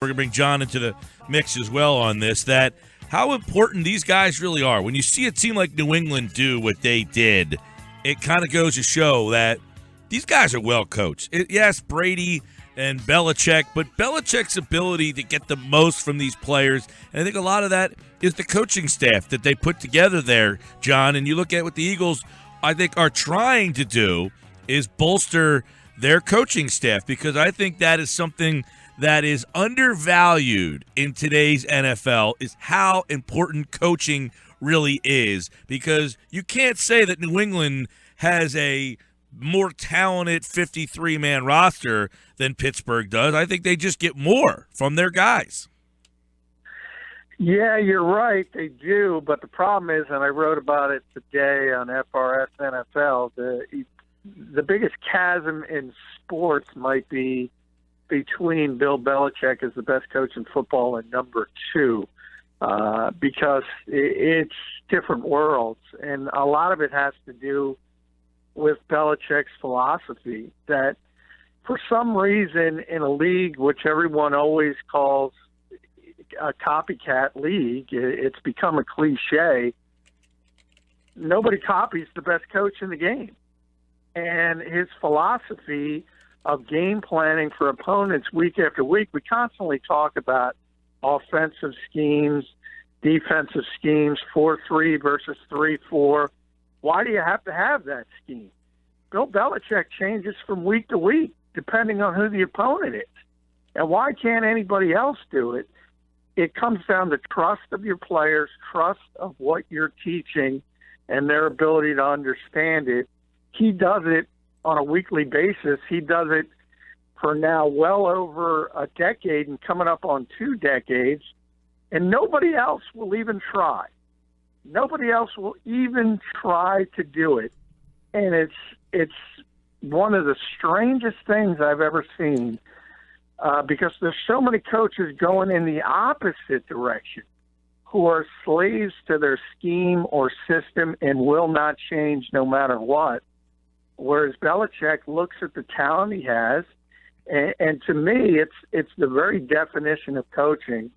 We're going to bring John into the mix as well on this, that how important these guys really are. When you see a team like New England do what they did, it kind of goes to show that these guys are well coached. Yes, Brady and Belichick, but Belichick's ability to get the most from these players, and I think a lot of that is the coaching staff that they put together there, John. And you look at what the Eagles, I think, are trying to do is bolster their coaching staff, because I think that is something that is undervalued in today's NFL, is how important coaching really is, because you can't say that New England has a more talented 53-man roster than Pittsburgh does. I think they just get more from their guys. Yeah, you're right. They do. But the problem is, and I wrote about it today on FRS NFL, the biggest chasm in sports might be between Bill Belichick as the best coach in football and number two, because it's different worlds. And a lot of it has to do with Belichick's philosophy that for some reason in a league which everyone always calls a copycat league, it's become a cliche, nobody copies the best coach in the game. And his philosophy of game planning for opponents week after week, we constantly talk about offensive schemes, defensive schemes, 4-3 versus 3-4. Why do you have to have that scheme? Bill Belichick changes from week to week, depending on who the opponent is. And why can't anybody else do it? It comes down to trust of your players, trust of what you're teaching, and their ability to understand it. He does it on a weekly basis. He does it for now well over a decade and coming up on 2 decades, and nobody else will even try. Nobody else will even try to do it. And it's one of the strangest things I've ever seen, because there's so many coaches going in the opposite direction who are slaves to their scheme or system and will not change no matter what. Whereas Belichick looks at the talent he has, and to me, it's the very definition of coaching.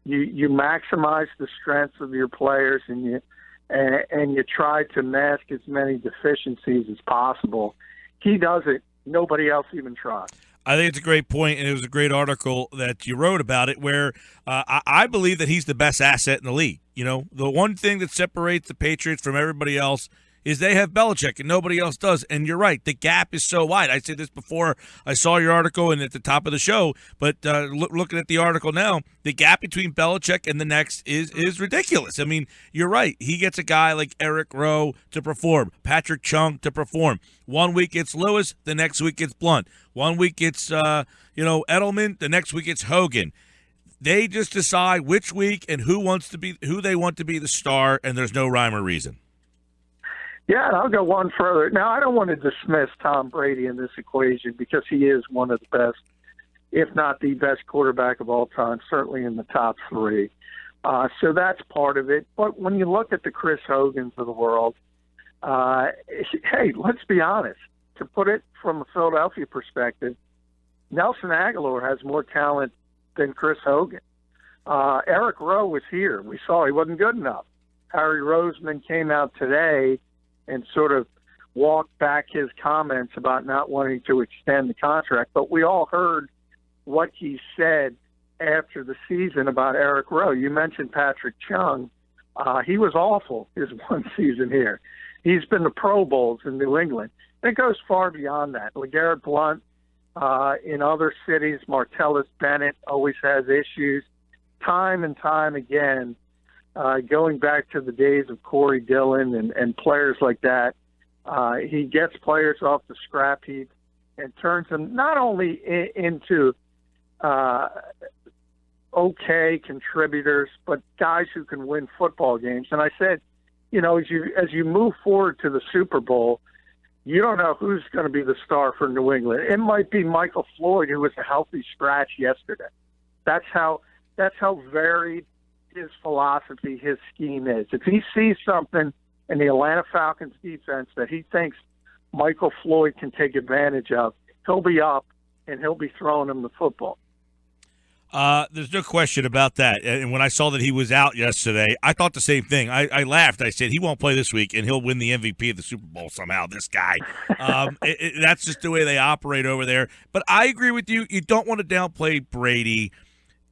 You maximize the strengths of your players, and you try to mask as many deficiencies as possible. He does it. Nobody else even tries. I think it's a great point, and it was a great article that you wrote about it, where I believe that he's the best asset in the league. You know, the one thing that separates the Patriots from everybody else is they have Belichick and nobody else does. And you're right, the gap is so wide. I said this before I saw your article and at the top of the show, but looking at the article now, the gap between Belichick and the next is ridiculous. I mean, you're right. He gets a guy like Eric Rowe to perform, Patrick Chung to perform. 1 week it's Lewis, the next week it's Blunt. 1 week it's Edelman, the next week it's Hogan. They just decide which week and who they want to be the star, and there's no rhyme or reason. Yeah, and I'll go one further. Now, I don't want to dismiss Tom Brady in this equation, because he is one of the best, if not the best quarterback of all time, certainly in the top 3. So that's part of it. But when you look at the Chris Hogans of the world, hey, let's be honest. To put it from a Philadelphia perspective, Nelson Aguilar has more talent than Chris Hogan. Eric Rowe was here. We saw he wasn't good enough. Harry Roseman came out today and sort of walked back his comments about not wanting to extend the contract. But we all heard what he said after the season about Eric Rowe. You mentioned Patrick Chung. He was awful his one season here. He's been to Pro Bowls in New England. And it goes far beyond that. LeGarrette Blount in other cities, Martellus Bennett always has issues. Time and time again, going back to the days of Corey Dillon and players like that, he gets players off the scrap heap and turns them not only into okay contributors, but guys who can win football games. And I said, you know, as you move forward to the Super Bowl, you don't know who's going to be the star for New England. It might be Michael Floyd, who was a healthy scratch yesterday. That's how varied his philosophy, his scheme is. If he sees something in the Atlanta Falcons defense that he thinks Michael Floyd can take advantage of, he'll be up and he'll be throwing him the football. There's no question about that. And when I saw that he was out yesterday, I thought the same thing. I laughed. I said, he won't play this week, and he'll win the MVP of the Super Bowl somehow, this guy. That's just the way they operate over there. But I agree with you. You don't want to downplay Brady.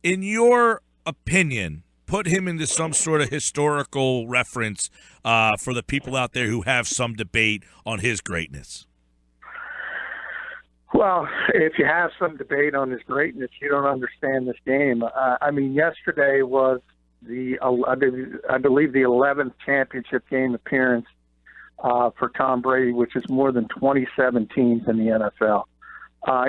In your opinion, put him into some sort of historical reference for the people out there who have some debate on his greatness. Well, if you have some debate on his greatness, you don't understand this game. Yesterday was I believe the 11th championship game appearance for Tom Brady, which is more than 27 teams in the NFL.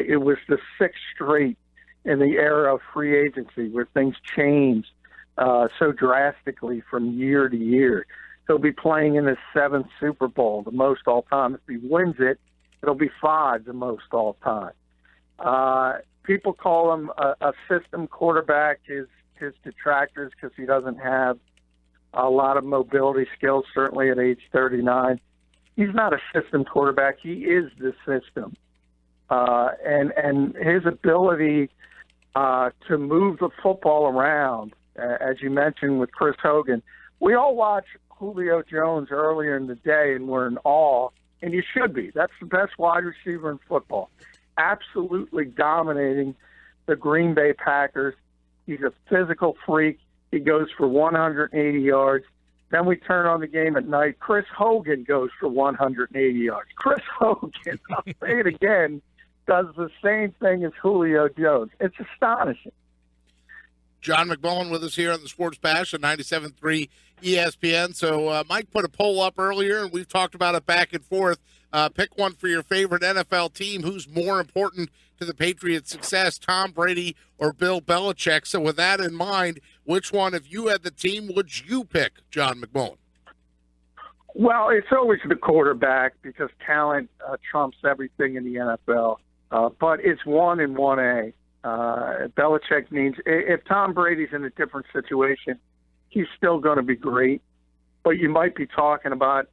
It was the sixth straight in the era of free agency where things changed so drastically from year to year. He'll be playing in his seventh Super Bowl, the most all time. If he wins it, it'll be 5, the most all time. People call him a system quarterback, his detractors, because he doesn't have a lot of mobility skills, certainly at age 39. He's not a system quarterback. He is the system. And his ability to move the football around, as you mentioned with Chris Hogan. We all watched Julio Jones earlier in the day and were in awe, and you should be. That's the best wide receiver in football. Absolutely dominating the Green Bay Packers. He's a physical freak. He goes for 180 yards. Then we turn on the game at night. Chris Hogan goes for 180 yards. Chris Hogan, I'll say it again, does the same thing as Julio Jones. It's astonishing. John McMullen with us here on the Sports Bash on 97.3 ESPN. So Mike put a poll up earlier, and we've talked about it back and forth. Pick one for your favorite NFL team. Who's more important to the Patriots' success, Tom Brady or Bill Belichick? So with that in mind, which one, if you had the team, would you pick, John McMullen? Well, it's always the quarterback because talent trumps everything in the NFL. But it's 1 and 1A. Belichick means if Tom Brady's in a different situation, he's still going to be great. But you might be talking about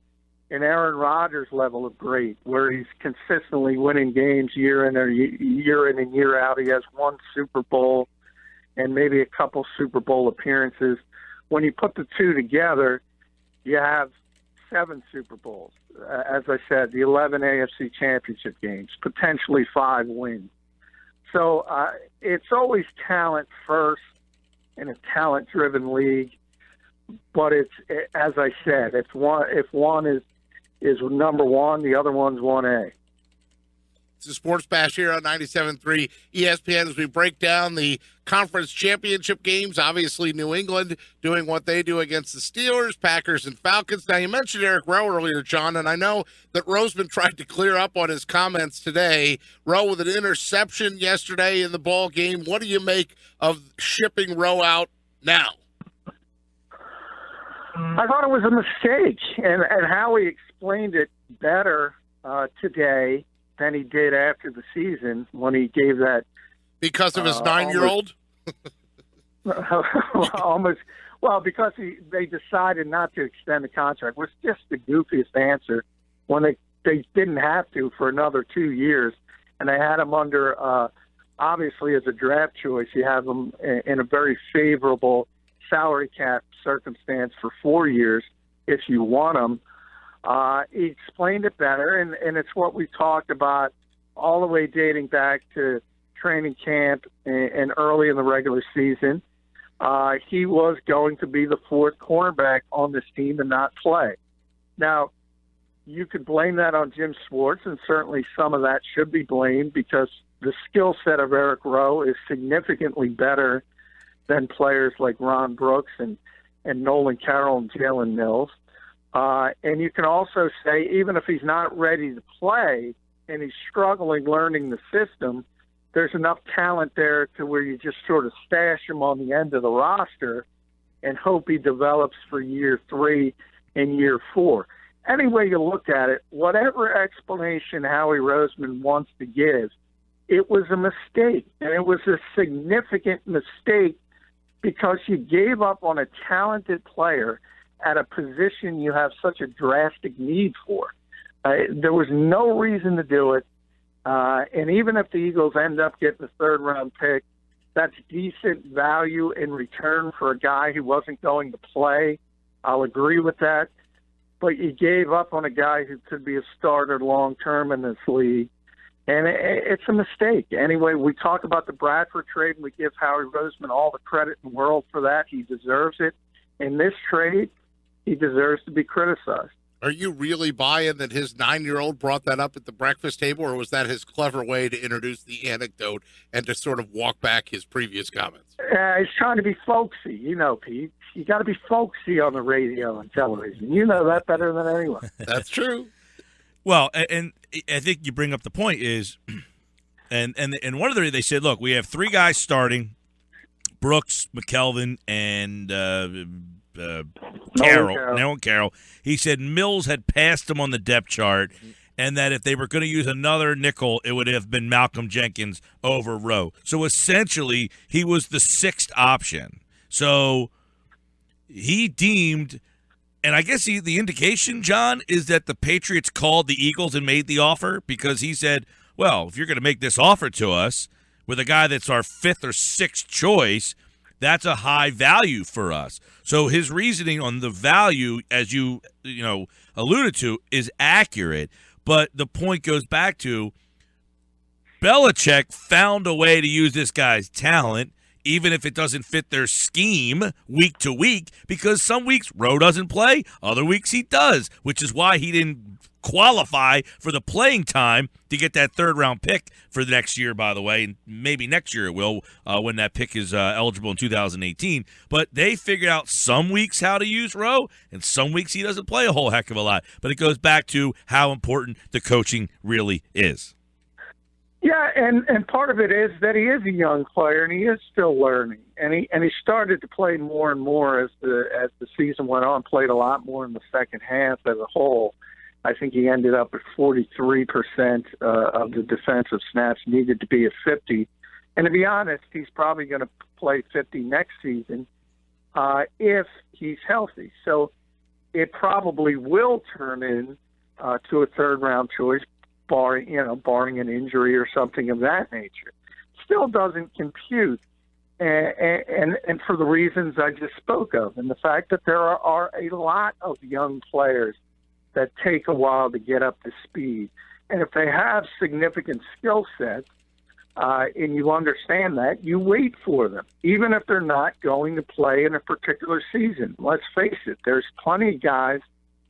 an Aaron Rodgers level of great, where he's consistently winning games year in and year out. He has 1 Super Bowl and maybe a couple Super Bowl appearances. When you put the two together, you have 7 Super Bowls. As I said, the 11 AFC Championship games, potentially 5 wins. So it's always talent first in a talent-driven league. But it's, as I said, if one is number 1, the other one's 1A. It's the Sports Bash here on 97.3 ESPN as we break down the conference championship games. Obviously, New England doing what they do against the Steelers, Packers, and Falcons. Now, you mentioned Eric Rowe earlier, John, and I know that Roseman tried to clear up on his comments today. Rowe with an interception yesterday in the ball game. What do you make of shipping Rowe out now? I thought it was a mistake, and Howie explained it better today than he did after the season when he gave that. Because of his 9-year-old? Because they decided not to extend the contract. It was just the goofiest answer when they didn't have to for another 2 years, and they had him under, obviously as a draft choice, you have him in a very favorable salary cap circumstance for 4 years if you want him. He explained it better, and it's what we talked about all the way dating back to training camp and early in the regular season. He was going to be the 4th cornerback on this team and not play. Now, you could blame that on Jim Schwartz, and certainly some of that should be blamed because the skill set of Eric Rowe is significantly better than players like Ron Brooks and Nolan Carroll and Jalen Mills. And you can also say, even if he's not ready to play and he's struggling learning the system, there's enough talent there to where you just sort of stash him on the end of the roster and hope he develops for year 3 and year 4. Any way you look at it, whatever explanation Howie Roseman wants to give, it was a mistake. And it was a significant mistake because you gave up on a talented player at a position you have such a drastic need for. There was no reason to do it. And even if the Eagles end up getting the 3rd-round pick, That's decent value in return for a guy who wasn't going to play. I'll agree with that. But you gave up on a guy who could be a starter long-term in this league. And it's a mistake. Anyway, we talk about the Bradford trade, and we give Howie Roseman all the credit in the world for that. He deserves it. In this trade, he deserves to be criticized. Are you really buying that his 9-year-old brought that up at the breakfast table, or was that his clever way to introduce the anecdote and to sort of walk back his previous comments? He's trying to be folksy. You know, Pete. You got to be folksy on the radio and television. You know that better than anyone. That's true. Well, and I think you bring up the point is, and one of they said, look, we have 3 guys starting, Brooks, McKelvin, and Carroll. He said Mills had passed him on the depth chart, and that if they were going to use another nickel, it would have been Malcolm Jenkins over Rowe. So essentially, he was the 6th option. So he deemed. And I guess the indication, John, is that the Patriots called the Eagles and made the offer because he said, well, if you're going to make this offer to us with a guy that's our 5th or 6th choice, that's a high value for us. So his reasoning on the value, as you alluded to, is accurate. But the point goes back to Belichick found a way to use this guy's talent, even if it doesn't fit their scheme week to week, because some weeks Rowe doesn't play, other weeks he does, which is why he didn't qualify for the playing time to get that 3rd-round pick for the next year, by the way, and maybe next year it will when that pick is eligible in 2018. But they figured out some weeks how to use Rowe, and some weeks he doesn't play a whole heck of a lot. But it goes back to how important the coaching really is. Yeah, and part of it is that he is a young player and he is still learning, and he started to play more and more as the season went on. Played a lot more in the second half as a whole. I think he ended up at 43% of the defensive snaps needed to be at 50. And to be honest, he's probably going to play 50 next season if he's healthy. So it probably will turn in to a 3rd-round choice, barring an injury or something of that nature. Still doesn't compute, and for the reasons I just spoke of, and the fact that there are a lot of young players that take a while to get up to speed. And if they have significant skill sets, and you understand that, you wait for them, even if they're not going to play in a particular season. Let's face it, there's plenty of guys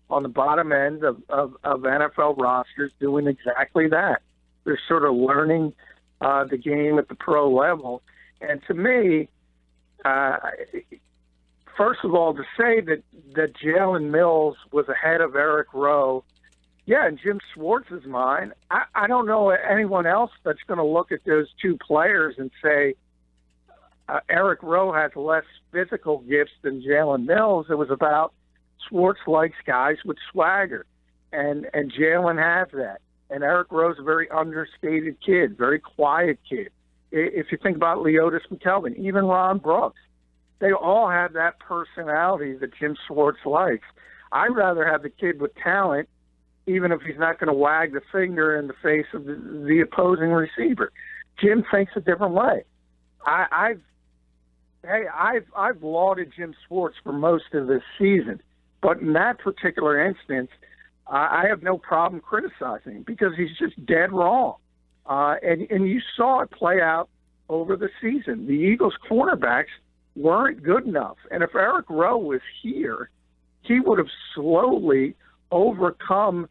on the bottom end of NFL rosters doing exactly that. They're sort of learning the game at the pro level. And to me, first of all, to say that Jalen Mills was ahead of Eric Rowe, yeah, in Jim Schwartz's mind, I don't know anyone else that's going to look at those 2 players and say Eric Rowe has less physical gifts than Jalen Mills. It was about Schwartz likes guys with swagger, and Jalen has that. And Eric Rowe's a very understated kid, very quiet kid. If you think about Leotis McKelvin, even Ron Brooks, they all have that personality that Jim Schwartz likes. I'd rather have the kid with talent, even if he's not going to wag the finger in the face of the opposing receiver. Jim thinks a different way. I've lauded Jim Schwartz for most of this season. But in that particular instance, I have no problem criticizing him because he's just dead wrong. And you saw it play out over the season. The Eagles' cornerbacks weren't good enough. And if Eric Rowe was here, he would have slowly overcome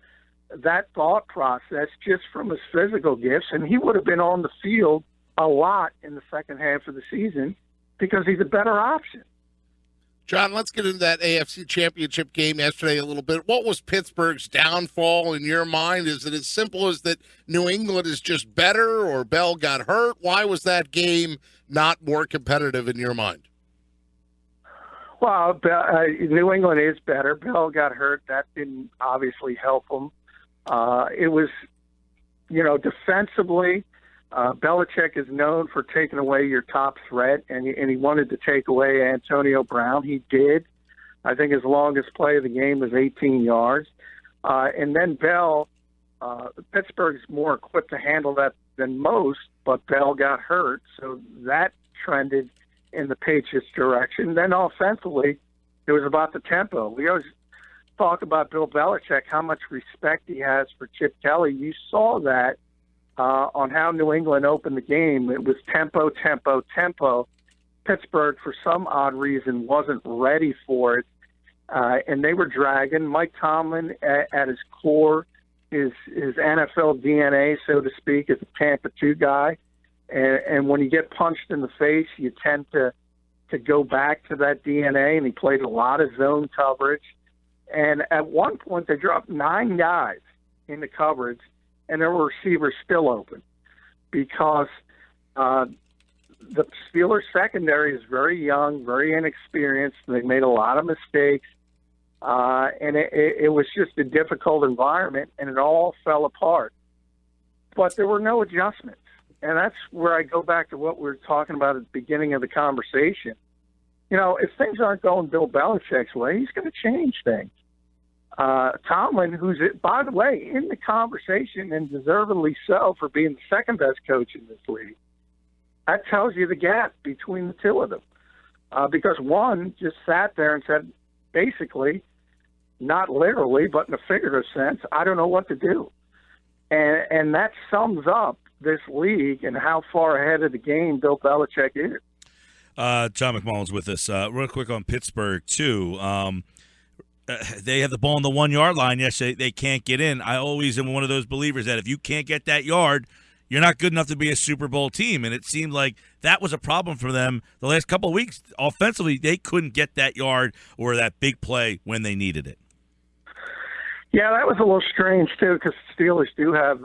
that thought process just from his physical gifts, and he would have been on the field a lot in the second half of the season because he's a better option. John, let's get into that AFC Championship game yesterday a little bit. What was Pittsburgh's downfall in your mind? Is it as simple as that New England is just better or Bell got hurt? Why was that game not more competitive in your mind? Well, New England is better. Bell got hurt. That didn't obviously help them. It was, defensively, Belichick is known for taking away your top threat, and he wanted to take away Antonio Brown. He did. I think his longest play of the game was 18 yards. And then Bell, Pittsburgh's more equipped to handle that than most, but Bell got hurt, so that trended in the Patriots' direction. Then offensively, it was about the tempo. We always talk about Bill Belichick, how much respect he has for Chip Kelly. You saw that on how New England opened the game. It was tempo, tempo, tempo. Pittsburgh, for some odd reason, wasn't ready for it, and they were dragging. Mike Tomlin, at his core, his NFL DNA, so to speak, is a Tampa 2 guy. And when you get punched in the face, you tend to go back to that DNA, and he played a lot of zone coverage. And at one point, they dropped 9 guys into coverage, and there were receivers still open because the Steelers' secondary is very young, very inexperienced. They made a lot of mistakes, and it was just a difficult environment, and it all fell apart. But there were no adjustments. And that's where I go back to what we were talking about at the beginning of the conversation. You know, if things aren't going Bill Belichick's way, he's going to change things. Tomlin, who's, by the way, in the conversation, and deservedly so, for being the second best coach in this league, that tells you the gap between the two of them. Because one just sat there and said, basically, not literally, but in a figurative sense, I don't know what to do. And that sums up this league and how far ahead of the game Bill Belichick is. John McMullen's with us. Real quick on Pittsburgh, too. They have the ball on the 1 yard line. Yes, they can't get in. I always am one of those believers that if you can't get that yard, you're not good enough to be a Super Bowl team. And it seemed like that was a problem for them the last couple of weeks. Offensively, they couldn't get that yard or that big play when they needed it. Yeah, that was a little strange, too, because the Steelers do have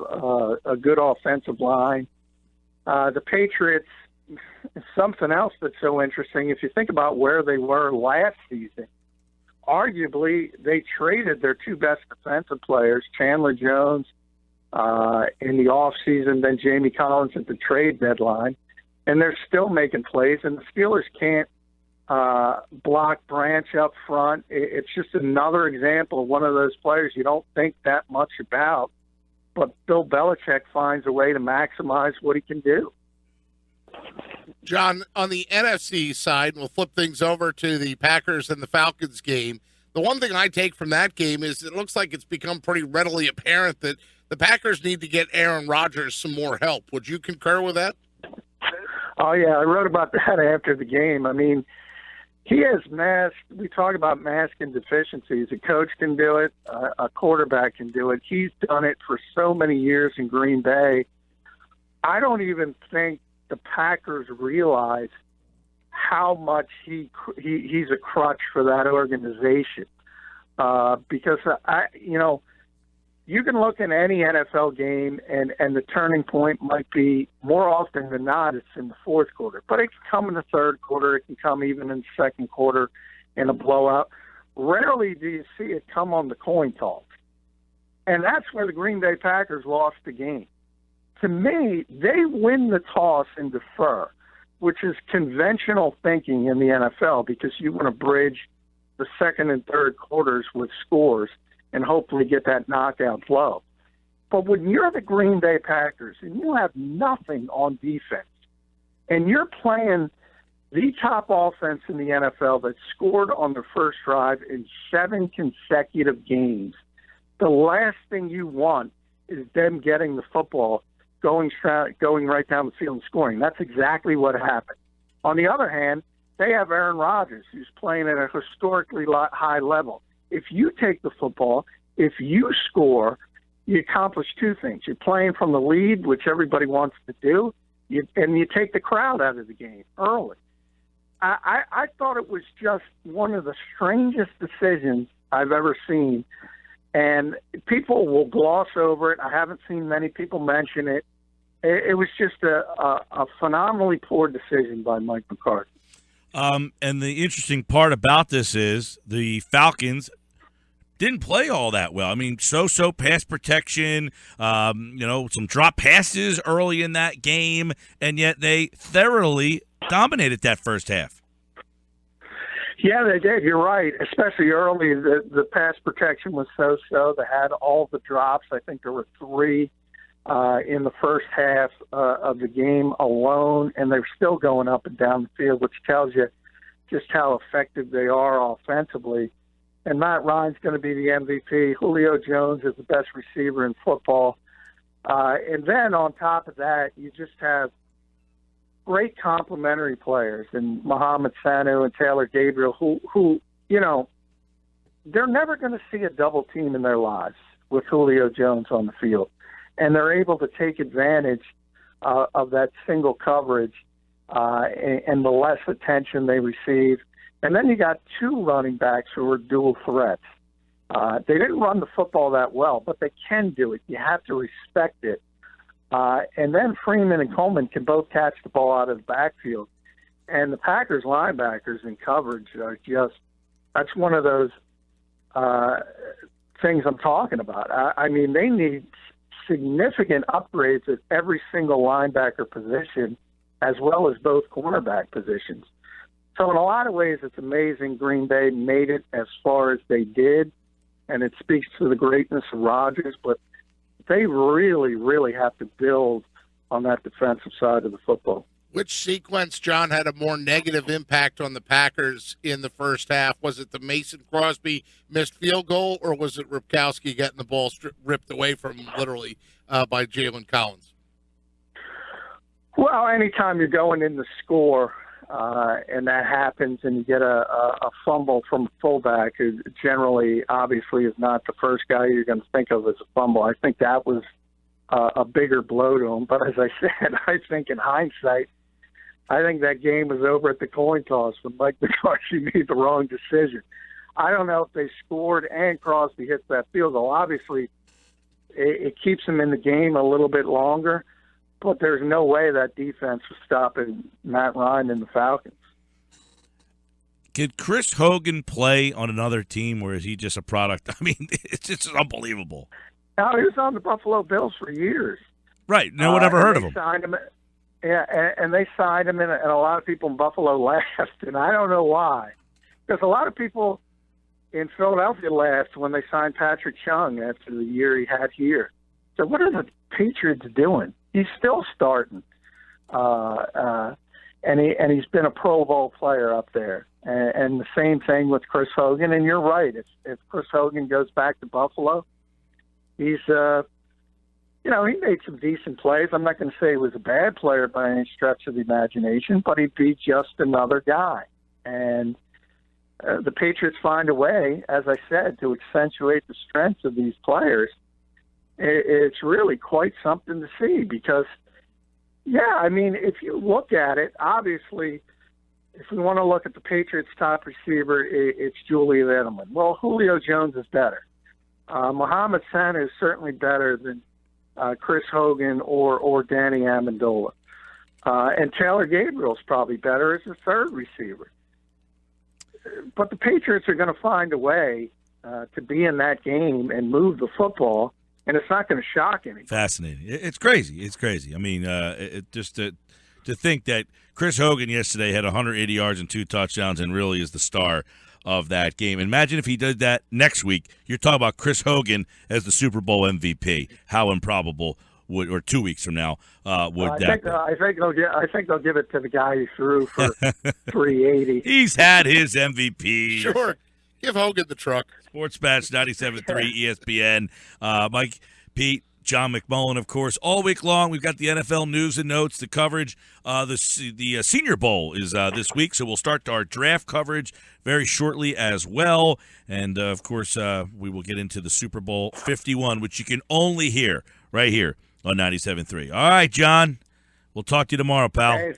a good offensive line. The Patriots, something else that's so interesting, if you think about where they were last season, arguably they traded their 2 best defensive players, Chandler Jones in the offseason, then Jamie Collins at the trade deadline, and they're still making plays, and the Steelers can't block Branch up front. It's just another example of one of those players you don't think that much about, but Bill Belichick finds a way to maximize what he can do. John, on the NFC side, we'll flip things over to the Packers and the Falcons game. The one thing I take from that game is it looks like it's become pretty readily apparent that the Packers need to get Aaron Rodgers some more help. Would you concur with that? Oh, yeah, I wrote about that after the game. I mean, he has masked. We talk about masking deficiencies. A coach can do it. A quarterback can do it. He's done it for so many years in Green Bay. I don't even think the Packers realize how much he's a crutch for that organization. Because you can look in any NFL game, and the turning point might be, more often than not, it's in the fourth quarter. But it can come in the third quarter. It can come even in the second quarter in a blowout. Rarely do you see it come on the coin toss. And that's where the Green Bay Packers lost the game. To me, they win the toss and defer, which is conventional thinking in the NFL, because you want to bridge the second and third quarters with scores and hopefully get that knockout flow. But when you're the Green Bay Packers and you have nothing on defense, and you're playing the top offense in the NFL that scored on the first drive in 7 consecutive games, the last thing you want is them getting the football going right down the field and scoring. That's exactly what happened. On the other hand, they have Aaron Rodgers, who's playing at a historically high level. If you take the football, if you score, you accomplish 2 things. You're playing from the lead, which everybody wants to do, and you take the crowd out of the game early. I thought it was just one of the strangest decisions I've ever seen, and people will gloss over it. I haven't seen many people mention it. It was just a phenomenally poor decision by Mike McCarthy. And the interesting part about this is the Falcons didn't play all that well. I mean, so pass protection, some drop passes early in that game, and yet they thoroughly dominated that first half. Yeah, they did. You're right. Especially early, the pass protection was so-so. They had all the drops. I think there were 3 in the first half of the game alone, and they're still going up and down the field, which tells you just how effective they are offensively. And Matt Ryan's going to be the MVP. Julio Jones is the best receiver in football. And then on top of that, you just have great complementary players and Mohamed Sanu and Taylor Gabriel who you know, they're never going to see a double team in their lives with Julio Jones on the field. And they're able to take advantage of that single coverage and the less attention they receive. And then you got two running backs who are dual threats. They didn't run the football that well, but they can do it. You have to respect it. And then Freeman and Coleman can both catch the ball out of the backfield. And the Packers linebackers in coverage are just, that's one of those things I'm talking about. I mean, they need significant upgrades at every single linebacker position as well as both cornerback positions. So in a lot of ways, it's amazing Green Bay made it as far as they did, and it speaks to the greatness of Rodgers, but they really, really have to build on that defensive side of the football. Which sequence, John, had a more negative impact on the Packers in the first half? Was it the Mason Crosby missed field goal, or was it Ripkowski getting the ball ripped away from him literally by Jalen Collins? Well, anytime you're going in the score and that happens and you get a fumble from a fullback who generally, obviously, is not the first guy you're going to think of as a fumble, I think that was a bigger blow to him. But as I said, I think in hindsight, I think that game was over at the coin toss when Mike McCarthy made the wrong decision. I don't know if they scored and Crosby hits that field goal. Obviously, it keeps them in the game a little bit longer, but there's no way that defense was stopping Matt Ryan and the Falcons. Could Chris Hogan play on another team, or is he just a product? I mean, it's just unbelievable. Now, he was on the Buffalo Bills for years. Right. No one ever heard of him. Signed him. Yeah, and they signed him, and a lot of people in Buffalo laughed, and I don't know why. Because a lot of people in Philadelphia laughed when they signed Patrick Chung after the year he had here. So what are the Patriots doing? He's still starting, and he's been a Pro Bowl player up there. And the same thing with Chris Hogan. And you're right. If Chris Hogan goes back to Buffalo, he's he made some decent plays. I'm not going to say he was a bad player by any stretch of the imagination, but he'd be just another guy. And the Patriots find a way, as I said, to accentuate the strengths of these players. It's really quite something to see because, yeah, I mean, if you look at it, obviously, if we want to look at the Patriots' top receiver, it's Julian Edelman. Well, Julio Jones is better. Mohamed Sanu is certainly better than Chris Hogan or Danny Amendola. And Taylor Gabriel's probably better as a third receiver. But the Patriots are going to find a way to be in that game and move the football, and it's not going to shock anyone. Fascinating. It's crazy. It's crazy. I mean, just to think that Chris Hogan yesterday had 180 yards and 2 touchdowns and really is the star of that game. Imagine if he did that next week. You're talking about Chris Hogan as the Super Bowl MVP. How improbable would, or 2 weeks from now, would that be? I think they'll give it to the guy who threw for 380. He's had his MVP. Sure. Give Hogan the truck. Sports Patch 97.3 ESPN. Mike, Pete, John McMullen, of course, all week long. We've got the NFL news and notes, the coverage. The Senior Bowl is this week, so we'll start our draft coverage very shortly as well. And, of course, we will get into the Super Bowl 51, which you can only hear right here on 97.3. All right, John. We'll talk to you tomorrow, pal. Hey,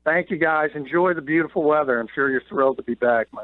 thank you, guys. Enjoy the beautiful weather. I'm sure you're thrilled to be back, Mike.